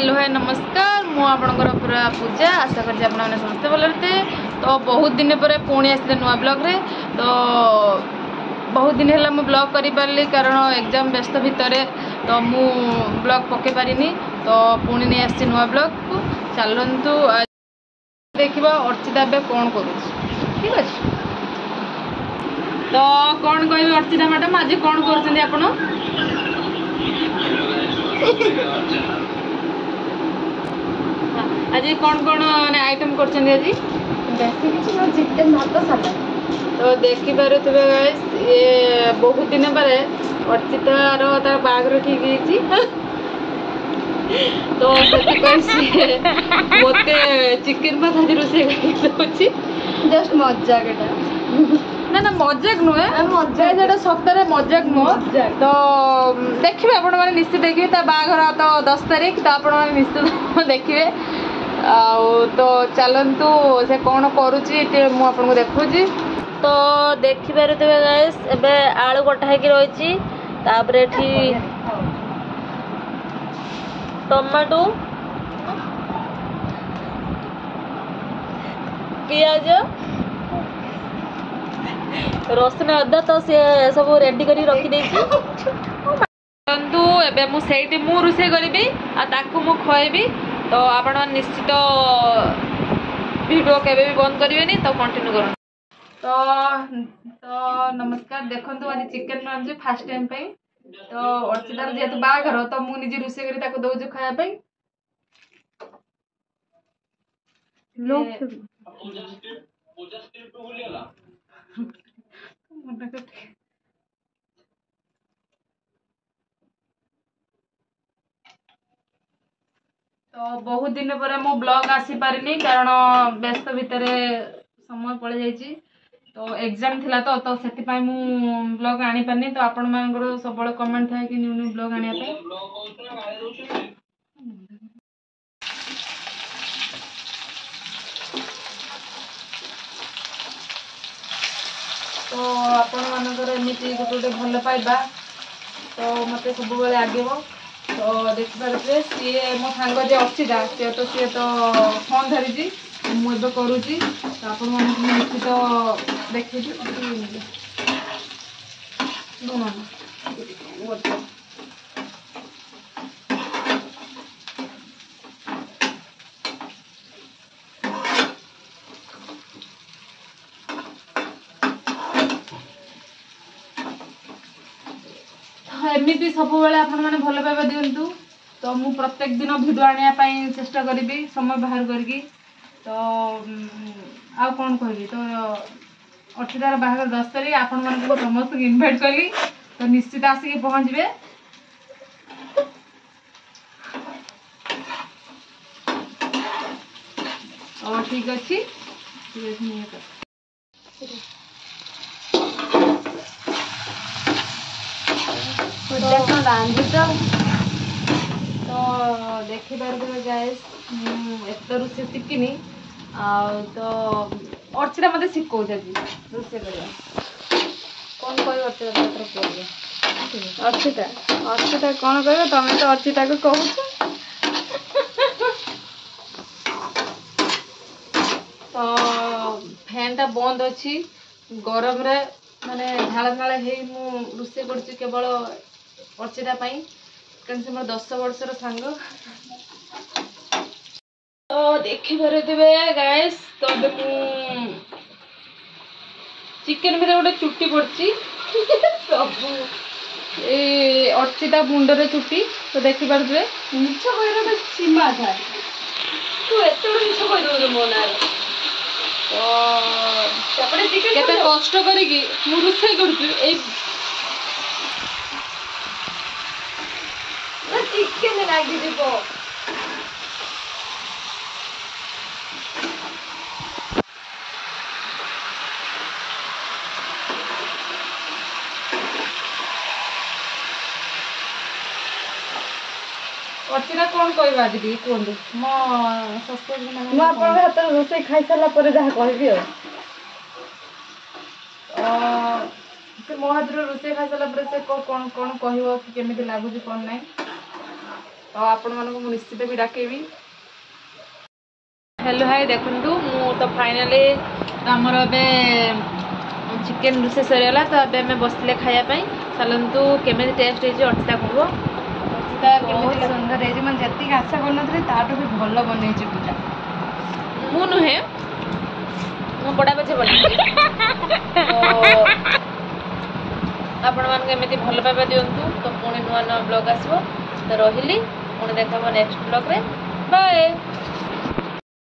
Hello है नमस्कार मु आपणकर पूरा पूजा आशा कर समस्त भल थे। तो बहुत दिन पर पुणी आसते नुआ ब्लॉग रे। तो बहुत दिन है मु ब्लॉग कर पारि कारण एग्जाम व्यस्त भितर तो मु ब्लॉग पके पारिनी। तो पुणी नहीं आसी नुआ ब्लॉग को चलतु देखा अर्चिता ए कौन कर ठीक अच्छे। तो कौन कह अर्चिता मैडम आज कौन कर आज कौन आइटम कर चिकन भात सादा। तो देखी पारे ये बहुत दिन पर अर्चितार तार बाघर ठीक है। तो मत चिकेन भात आज रोषे जस्ट मजाक ना ना मजाक नुहे मजा सप्ताह मजाक नुह। तो देखिए आपण मैंने निश्चित देखिए बाघर तो 10 तारीख तो आपण मैंने निश्चित देखिए। तो चलतु से कौन करुच्ची मुझे देखुची। तो देखिपारे गाइस एबे आलू कटा है रही टमाटो पियाज रसुन अदा तो सी सब रेडी कर रखी एबे मु सेठी मु रोषे करी मु खुएबी। तो आपण निश्चित वीडियो केबे भी बंद करेंगे तो कंटिन्यू कर। तो नमस्कार देखो आज चिकेन रांधुची फास्ट टाइम पे। तो अर्चितार जेहेतु बाघर तो मु निजे रोषे करी दौछु खाया तो बहुत दिन पर मो ब्लॉग आसी पारिनी कारण व्यस्त भितर समय पड़ जाइए। तो एग्जाम थिला तो सेति पाई मु ब्लॉग आनी पारनी। तो आपण मानकर सब कमेंट था कि न्यू न्यू ब्लॉग आनिया पे। तो आपण मानकर एमती गोटे भल पाइबा तो मत सब बेले आगे। तो देखिपारे सी मो सांग जे अर्चिता सी तो फोन धरी मुझे करुच्ची। तो आप निश्चित देखिए एमती सब बेले आपण मैंने भल पाइबा दिंतु। तो मु प्रत्येक दिन भिडियो आने चेष्टा करी समय बाहर करके। तो आ कौन कहबी। तो अर्चितार बाहर 10 तारीख आपण मानक समस्त इनभाइट कली। तो निश्चित आसिक पहुँचे। और ठीक अच्छे तो देखिपारे गाइस एत रोषे शिखिनी। तो अर्चिता मत शिखौ रोषे कर कौन कह अर्चिता अर्चिता कौन कह तमें तो अर्चिता को कह। तो फैन टा बंद अच्छी गरम रे माने झाल झाल हो रोषे कर केवल अर्चिता कारण से मोर 10 वर्षर सांग। तो देखिपारे गाइस तो चिकेन भी गोटे चुट्टी पड़ी सब अर्चिता मुंडरे चुट्टी। तो देखिपारे मिछ कह सीमा था तू एत मिछ कहीदे मो ना। तो कष्ट करी रोषे कर चिकेन लगी अर्चिता कौन कह आज कहतु मो हाथ रोषे खाई सारा जहाँ कह मो हाथ रोषे खाई सारा कौन कौन कह लगुच कौन ना। तो आपण मानक मु निश्चित भी डाकेबी। हेलो हाय देखंतु मु तो फाइनली हमर बे चिकन रोसे सरीगला तो अब मैं बसले खाया पाई चलतु केमी टेस्ट है अर्चिता कहब अर्चिता बहुत सुंदर है मैं जति आशा करनथि ताटो भी भल बनै छै पूजा मु नुहे मो बड़ा बच्चे बना आपण मान एमती भल पाइबा दिंतु तो पुणी नुआ नुआ ब्लॉग आसो तो रही पुणी देखा नेक्स्ट ब्लॉग रे बाय।